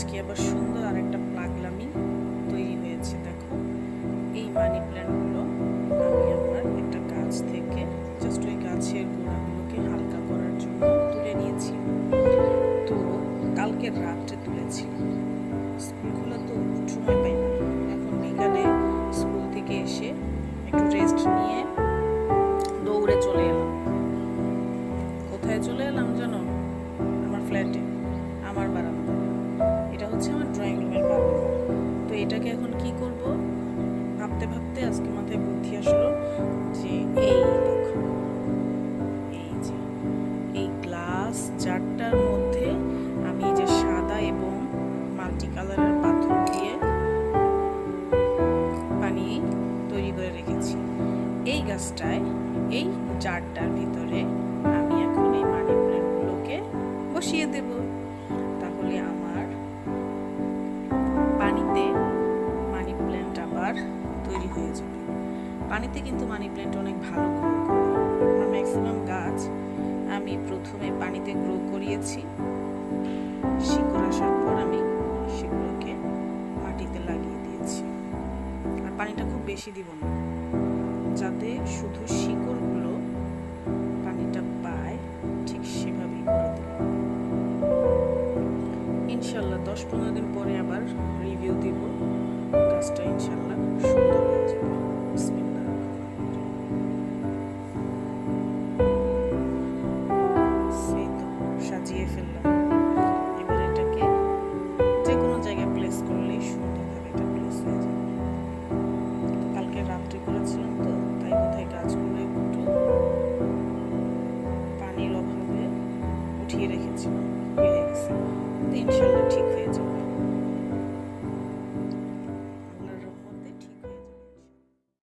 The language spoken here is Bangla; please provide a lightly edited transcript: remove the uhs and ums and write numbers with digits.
আজকে আবার সুন্দর আর একটা পাগলামি তৈরি হয়েছে। দেখো, এই মানি প্ল্যান্টগুলো আমি আমার একটা গাছ থেকে জাস্ট ওই গাছের গোড়াগুলোকে হালকা করার জন্য তুলে নিয়েছি। তো কালকে রাত্রে তুলেছিলাম, স্কুল খোলা তো সময় পাই না। এখন বিকালে স্কুল থেকে এসে একটু রেস্ট নিয়ে দৌড়ে চলে এলাম। কোথায় চলে এলাম জানো? আমার ফ্ল্যাটে, আমার বারান্দা। এটা হচ্ছে আমার ড্রয়িং রুমের বারান্দা। তো এটাকে এখন কি করব ভাবতে ভাবতে আজকে মাথায় বুদ্ধি আসলো যে এই দেখো, এই যে এই গ্লাস জারটার মধ্যে আমি যে সাদা এবং মাল্টি কালারের পাথর দিয়ে পানি তৈরি করে রেখেছি, এই গাছটায়, এই জারটার ভিতরে আমি এখন এই মানি প্ল্যান্টগুলোকে বসিয়ে দেব। তাহলে আমার পানিতে মানি প্ল্যান্ট আবার তৈরি হয়ে যাবে। পানিতে কিন্তু মানি প্ল্যান্ট অনেক ভালো গ্রো করে। আমার ম্যাক্সিমাম গাছ আমি প্রথমে পানিতে গ্রো করিয়েছি, শিকড় আসার পর আমি সেগুলোকে মাটিতে লাগিয়ে দিয়েছি। আর পানিটা খুব বেশি দিব না, যাতে শুধু শিকড়গুলো পানিটা পায়, ঠিক সেভাবেই করে দেব। ইনশাল্লাহ 10-15 দিন পরে আবার রিভিউ দিব। গাছটা ইনশাল্লাহ সুন্দর হয়ে যাবে। বিসমিল্লাহ। সেই তো সাজিয়ে ফেললাম। এবার এটাকে যে কোনো জায়গায় প্লেস করলেই সুন্দরভাবে এটা প্লেস হয়ে যাবে। কালকে রাত্রে করেছিলাম তো, তাই কোথায় গাছগুলো একটু পানির অভাবে উঠিয়ে রেখেছিলাম, হয়ে গেছে। তো ইনশাল্লাহ ঠিক হয়ে